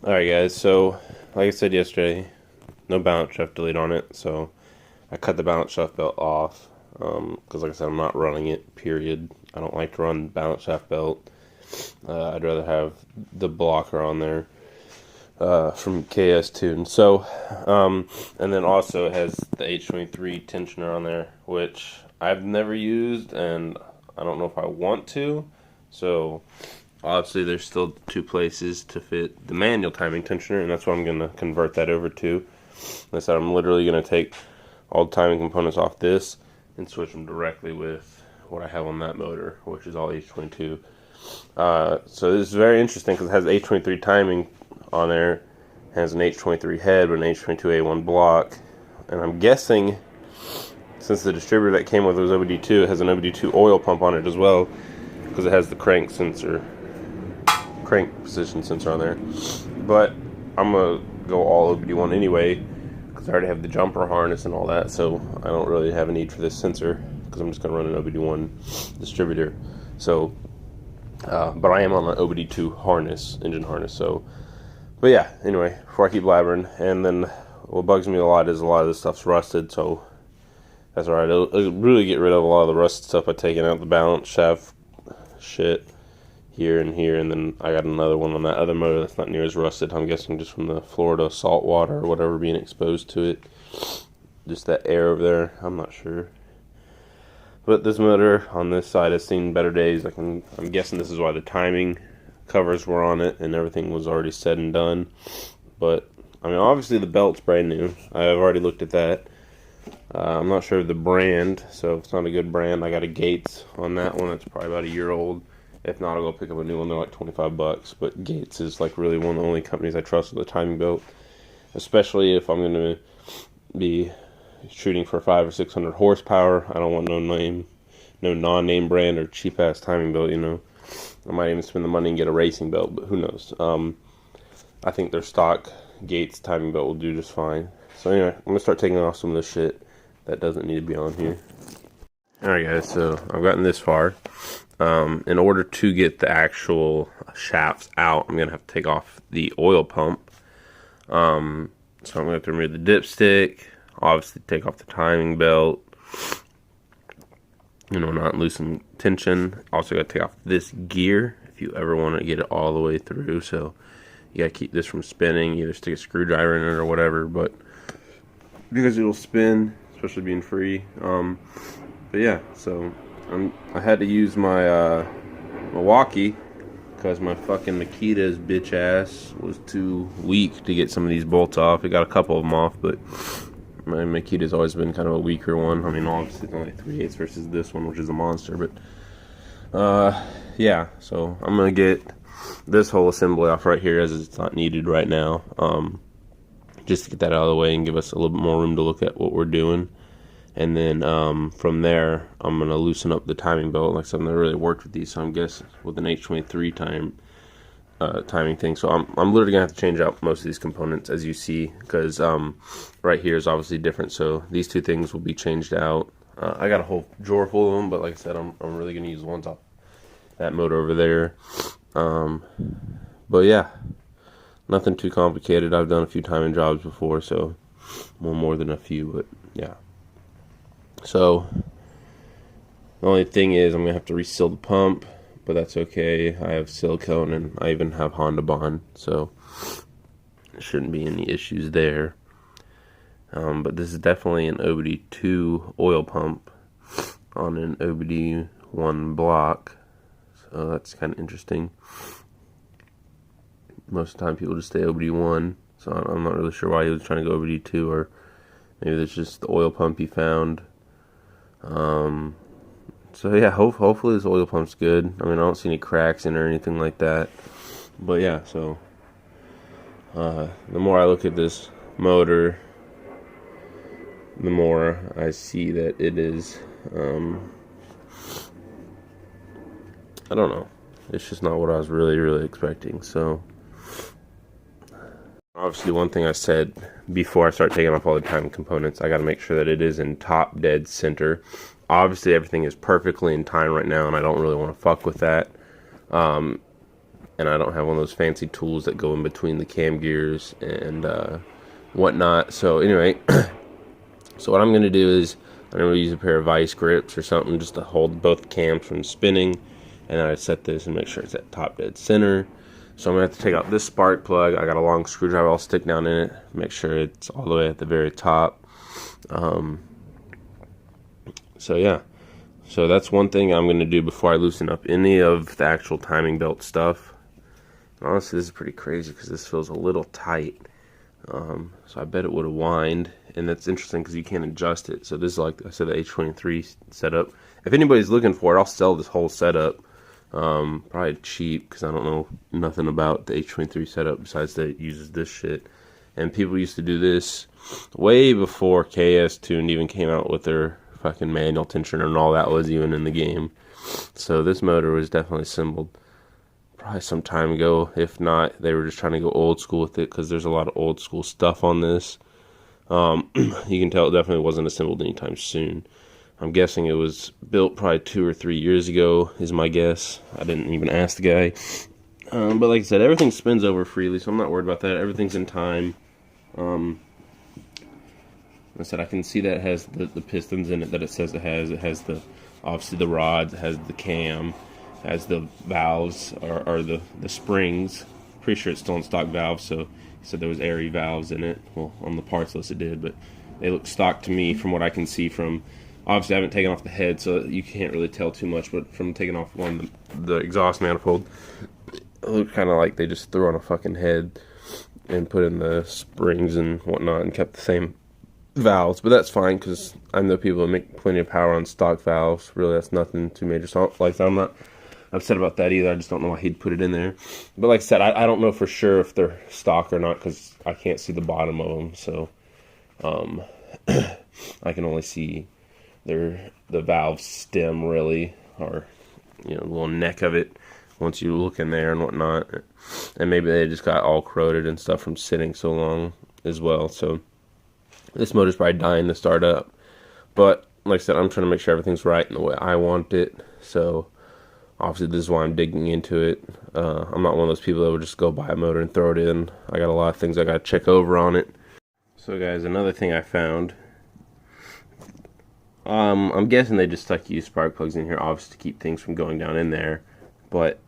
Alright guys, so like I said yesterday, no balance shaft delete on it, so I cut the balance shaft belt off, because like I said, I'm not running it, period. I don't like to run balance shaft belt. I'd rather have the blocker on there from KS Tune. So, and then also it has the H23 tensioner on there, which I've never used, and I don't know if I want to, so obviously there's still two places to fit the manual timing tensioner, and that's what I'm going to convert that over to. Like I said, I'm literally going to take all the timing components off this and switch them directly with what I have on that motor, which is all H22. So this is very interesting because it has H23 timing on there. It has an H23 head with an H22A1 block, and I'm guessing since the distributor that came with it was OBD2, it has an OBD2 oil pump on it as well, because it has the crank position sensor on there. But I'm gonna go all OBD1 anyway, because I already have the jumper harness and all that, so I don't really have a need for this sensor, because I'm just gonna run an OBD1 distributor. So but I am on an OBD2 harness, engine harness. So, but yeah, anyway, before I keep blabbering, and then what bugs me a lot is a lot of this stuff's rusted, so that's alright. It'll really get rid of a lot of the rusted stuff by taking out the balance shaft shit here and here, and then I got another one on that other motor that's not near as rusted. I'm guessing just from the Florida salt water or whatever being exposed to it. Just that air over there, I'm not sure. But this motor on this side has seen better days. I'm guessing this is why the timing covers were on it and everything was already said and done. But I mean, obviously the belt's brand new. I've already looked at that. I'm not sure of the brand, so if it's not a good brand, I got a Gates on that one. That's probably about a year old. If not, I'll go pick up a new one. They're like $25. But Gates is like really one of the only companies I trust with a timing belt, especially if I'm going to be shooting for 500 or 600 horsepower. I don't want no non-name brand or cheap ass timing belt. I might even spend the money and get a racing belt, but who knows. I think their stock Gates timing belt will do just fine. So anyway, I'm gonna start taking off some of this shit that doesn't need to be on here. Alright guys, so I've gotten this far. In order to get the actual shafts out, I'm gonna have to take off the oil pump. So I'm gonna have to remove the dipstick, obviously take off the timing belt, not loosen tension. Also got to take off this gear if you ever want to get it all the way through. So you got to keep this from spinning. Either stick a screwdriver in it or whatever, but because it'll spin, especially being free. But yeah, so I had to use my Milwaukee because my fucking Makita's bitch ass was too weak to get some of these bolts off. It got a couple of them off, but my Makita's always been kind of a weaker one. I mean, obviously it's only 3/8 versus this one, which is a monster. But yeah, so I'm gonna get this whole assembly off right here, as it's not needed right now. Just to get that out of the way and give us a little bit more room to look at what we're doing. And then from there, I'm gonna loosen up the timing belt. Like I said, I've never really worked with these, so I'm guessing with an H23 timing thing. So I'm literally gonna have to change out most of these components, as you see, because right here is obviously different. So these two things will be changed out. I got a whole drawer full of them, but like I said, I'm really gonna use the ones off that motor over there. But yeah, nothing too complicated. I've done a few timing jobs before, so well, more than a few, but yeah. So the only thing is I'm gonna have to reseal the pump, but that's okay. I have silicone and I even have Honda Bond, so there shouldn't be any issues there. But this is definitely an OBD2 oil pump on an OBD1 block, so that's kind of interesting. Most of the time people just stay OBD1, so I'm not really sure why he was trying to go OBD2, or maybe that's just the oil pump he found. So yeah, hopefully this oil pump's good. I mean, I don't see any cracks in it or anything like that. But yeah, so the more I look at this motor, the more I see that it is, I don't know. It's just not what I was really expecting. So obviously, one thing I said before I start taking off all the timing components, I got to make sure that it is in top dead center. Obviously, everything is perfectly in time right now, and I don't really want to fuck with that. and I don't have one of those fancy tools that go in between the cam gears and whatnot. So anyway, so what I'm going to do is I'm going to use a pair of vice grips or something just to hold both cams from spinning, and then I set this and make sure it's at top dead center. So I'm going to have to take out this spark plug. I got a long screwdriver I'll stick down in it, make sure it's all the way at the very top. So yeah, so that's one thing I'm going to do before I loosen up any of the actual timing belt stuff. And honestly, this is pretty crazy because this feels a little tight. So I bet it would have whined, and that's interesting because you can't adjust it. So this is, like I said, the H23 setup. If anybody's looking for it, I'll sell this whole setup. Probably cheap because I don't know nothing about the H23 setup besides that it uses this shit. And people used to do this way before KS Tuned even came out with their fucking manual tensioner and all that was even in the game. So this motor was definitely assembled probably some time ago. If not, they were just trying to go old school with it because there's a lot of old school stuff on this. You can tell it definitely wasn't assembled anytime soon. I'm guessing it was built probably 2 or 3 years ago is my guess. I didn't even ask the guy. But like I said, everything spins over freely, so I'm not worried about that. Everything's in time. Like I said, I can see that it has the pistons in it that it says it has. It has the, obviously the rods, it has the cam, it has the valves, or the springs. Pretty sure it's still in stock valves, so he said there was airy valves in it. Well, on the parts list it did, but they look stock to me from what I can see from, obviously I haven't taken off the head, so you can't really tell too much, but from taking off the exhaust manifold, it looked kind of like they just threw on a fucking head and put in the springs and whatnot and kept the same valves. But that's fine because I know people that make plenty of power on stock valves. Really, that's nothing too major. So like, I'm not upset about that either. I just don't know why he'd put it in there. But like I said, I don't know for sure if they're stock or not because I can't see the bottom of them. So I can only see the valve stem really, or the little neck of it once you look in there and whatnot. And maybe they just got all corroded and stuff from sitting so long as well. So this motor's probably dying to start up. But like I said, I'm trying to make sure everything's right in the way I want it. So obviously this is why I'm digging into it. I'm not one of those people that would just go buy a motor and throw it in. I got a lot of things I got to check over on it. So guys, another thing I found. I'm guessing they just stuck used spark plugs in here, obviously to keep things from going down in there. But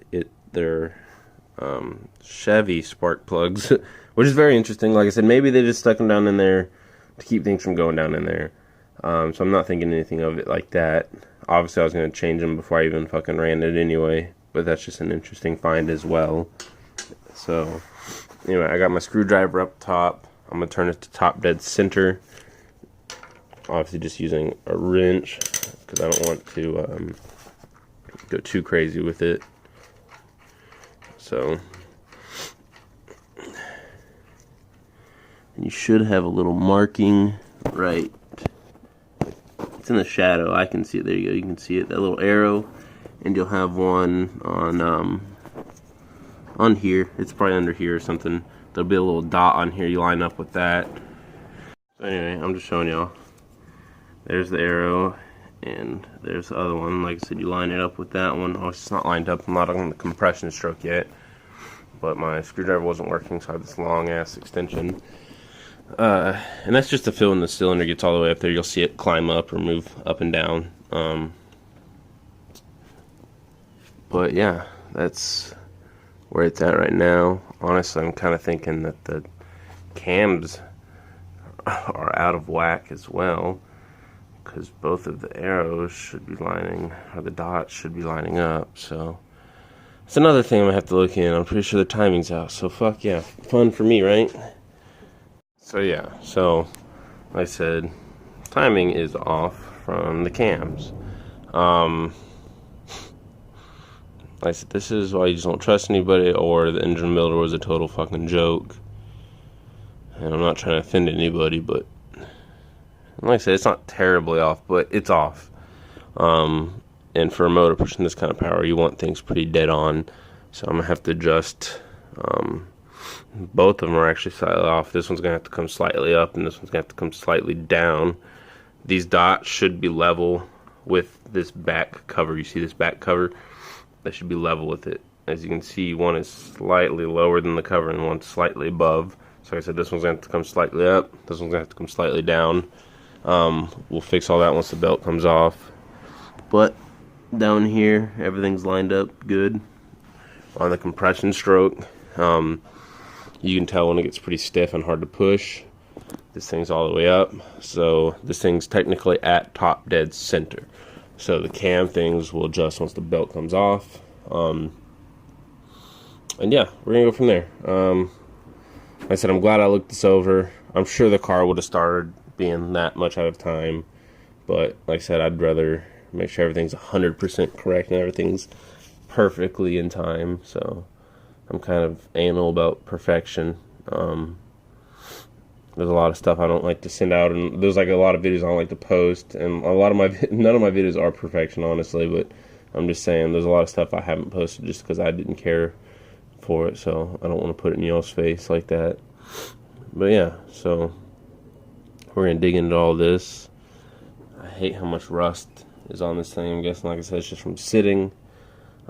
they're Chevy spark plugs, which is very interesting. Like I said, maybe they just stuck them down in there to keep things from going down in there. So I'm not thinking anything of it like that. Obviously, I was going to change them before I even fucking ran it anyway. But that's just an interesting find as well. So anyway, I got my screwdriver up top. I'm going to turn it to top dead center. Obviously just using a wrench because I don't want to go too crazy with it. So you should have a little marking right. It's in the shadow. I can see it. There you go. You can see it. That little arrow, and you'll have one on here. It's probably under here or something. There'll be a little dot on here. You line up with that. So anyway, I'm just showing y'all. There's the arrow, and there's the other one. Like I said, you line it up with that one. Oh, it's not lined up. I'm not on the compression stroke yet, but my screwdriver wasn't working, so I have this long-ass extension. And that's just to fill in the cylinder. Gets all the way up there. You'll see it climb up or move up and down. But yeah, that's where it's at right now. Honestly, I'm kind of thinking that the cams are out of whack as well, because both of the arrows should be lining, or the dots should be lining up. So it's another thing I'm gonna have to look in. I'm pretty sure the timing's out, so fuck yeah, fun for me, right? So yeah, so like I said, timing is off from the cams. Like I said, this is why you just don't trust anybody, or the engine builder was a total fucking joke. And I'm not trying to offend anybody, but like I said, it's not terribly off, but it's off. And for a motor pushing this kind of power, you want things pretty dead on. So I'm going to have to adjust. Both of them are actually slightly off. This one's going to have to come slightly up, and this one's going to have to come slightly down. These dots should be level with this back cover. You see this back cover? They should be level with it. as you can see, one is slightly lower than the cover and one's slightly above. So like I said, this one's going to have to come slightly up, this one's going to have to come slightly down. We'll fix all that once the belt comes off. But down here, everything's lined up good. On the compression stroke, you can tell when it gets pretty stiff and hard to push. This thing's all the way up, so this thing's technically at top dead center. So the cam things will adjust once the belt comes off. And yeah, we're gonna go from there. Like I said, I'm glad I looked this over. I'm sure the car would have started being that much out of time, but like I said, I'd rather make sure everything's 100% correct and everything's perfectly in time. So I'm kind of anal about perfection. There's a lot of stuff I don't like to send out, and there's like a lot of videos I don't like to post, and none of my videos are perfection, honestly, but I'm just saying there's a lot of stuff I haven't posted just because I didn't care for it, so I don't want to put it in y'all's face like that. But yeah, so we're gonna dig into all this. I hate how much rust is on this thing. I'm guessing, like I said, it's just from sitting.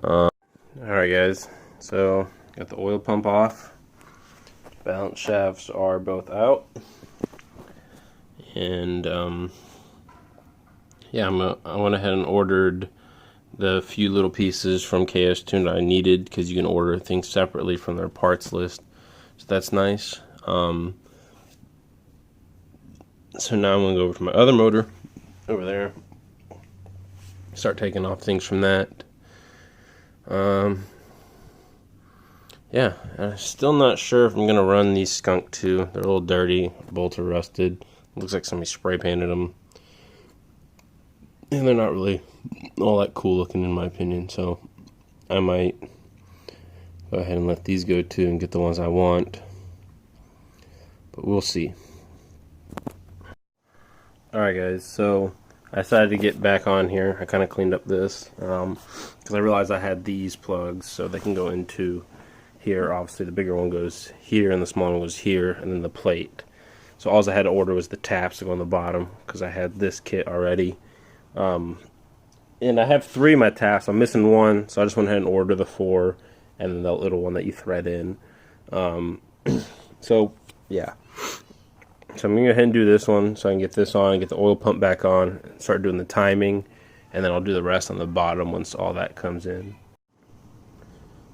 Alright guys, so got the oil pump off, balance shafts are both out, and yeah, I went ahead and ordered the few little pieces from H22 that I needed, because you can order things separately from their parts list, so that's nice. So now I'm going to go over to my other motor over there, start taking off things from that. Yeah, I'm still not sure if I'm going to run these Skunk 2. They're a little dirty, bolts are rusted. Looks like somebody spray painted them. And they're not really all that cool looking in my opinion, so I might go ahead and let these go too and get the ones I want. But we'll see. Alright guys, so I decided to get back on here. I kind of cleaned up this because I realized I had these plugs, so they can go into here. Obviously the bigger one goes here and the smaller one goes here, and then the plate. So all I had to order was the taps to go on the bottom, because I had this kit already. And I have 3 of my taps. I'm missing one, so I just went ahead and ordered the 4, and then the little one that you thread in. So yeah, so I'm gonna go ahead and do this one so I can get this on and get the oil pump back on and start doing the timing, and then I'll do the rest on the bottom once all that comes in.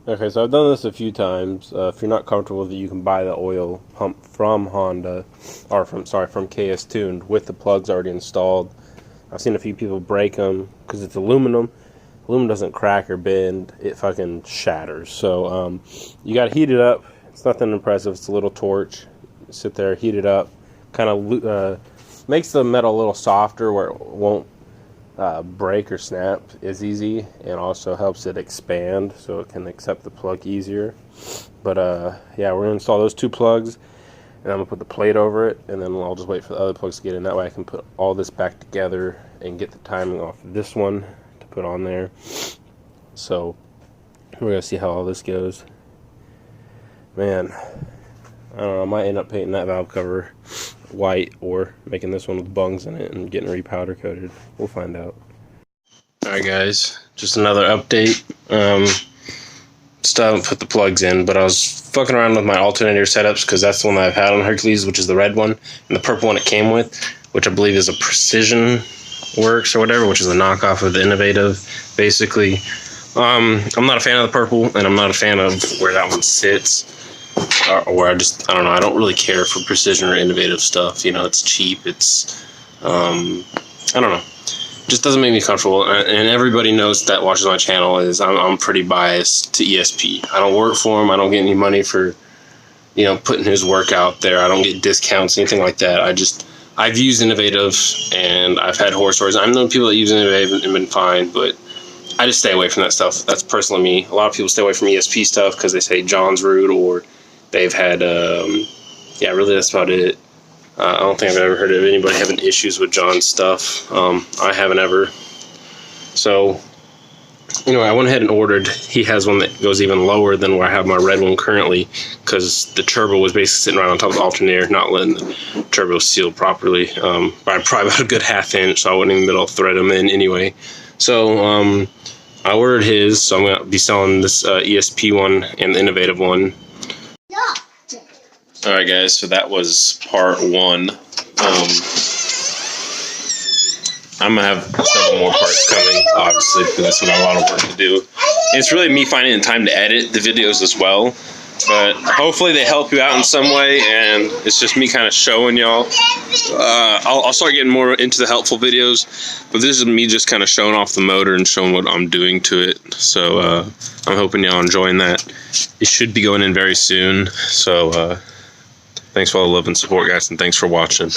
Okay, so I've done this a few times. If you're not comfortable with it, you can buy the oil pump from Honda, or from H22 with the plugs already installed. I've seen a few people break them because it's aluminum. Aluminum doesn't crack or bend; it fucking shatters. So you got to heat it up. It's nothing impressive. It's a little torch. Sit there, heat it up. Kind of makes the metal a little softer where it won't break or snap as easy, and also helps it expand so it can accept the plug easier. But yeah, we're gonna install those 2 plugs, and I'm gonna put the plate over it, and then I'll just wait for the other plugs to get in. That way I can put all this back together and get the timing off of this one to put on there. So we're gonna see how all this goes. Man, I don't know, I might end up painting that valve cover white or making this one with bungs in it and getting repowder coated. We'll find out. Alright guys, just another update. Still haven't put the plugs in, but I was fucking around with my alternator setups, because that's the one that I've had on Hercules, which is the red one, and the purple one it came with, which I believe is a Precision Works or whatever, which is a knockoff of the Innovative, basically. I'm not a fan of the purple, and I'm not a fan of where that one sits. Or I don't know, I don't really care for Precision or Innovative stuff. You know, it's cheap, it's, I don't know, just doesn't make me comfortable. And everybody knows that watches my channel is I'm pretty biased to ESP. I don't work for him, I don't get any money for, you know, putting his work out there. I don't get discounts, anything like that. I've used Innovative, and I've had horror stories. I've known people that use Innovative and been fine, but I just stay away from that stuff. That's personally me. A lot of people stay away from ESP stuff because they say John's rude, or they've had, yeah, really that's about it. I don't think I've ever heard of anybody having issues with John's stuff. I haven't ever. So, anyway, I went ahead and ordered. He has one that goes even lower than where I have my red one currently, because the turbo was basically sitting right on top of the alternator, not letting the turbo seal properly. By probably about a good ½ inch, so I wouldn't even be able to thread them in anyway. So, I ordered his, so I'm going to be selling this ESP one and the innovative one. Alright guys, so that was part 1. I'm going to have several more parts coming, obviously, because that's what I have a lot of work to do. And it's really me finding the time to edit the videos as well. But hopefully they help you out in some way, and it's just me kind of showing y'all. I'll start getting more into the helpful videos, but this is me just kind of showing off the motor and showing what I'm doing to it. So I'm hoping y'all enjoying that. It should be going in very soon. So thanks for all the love and support, guys, and thanks for watching.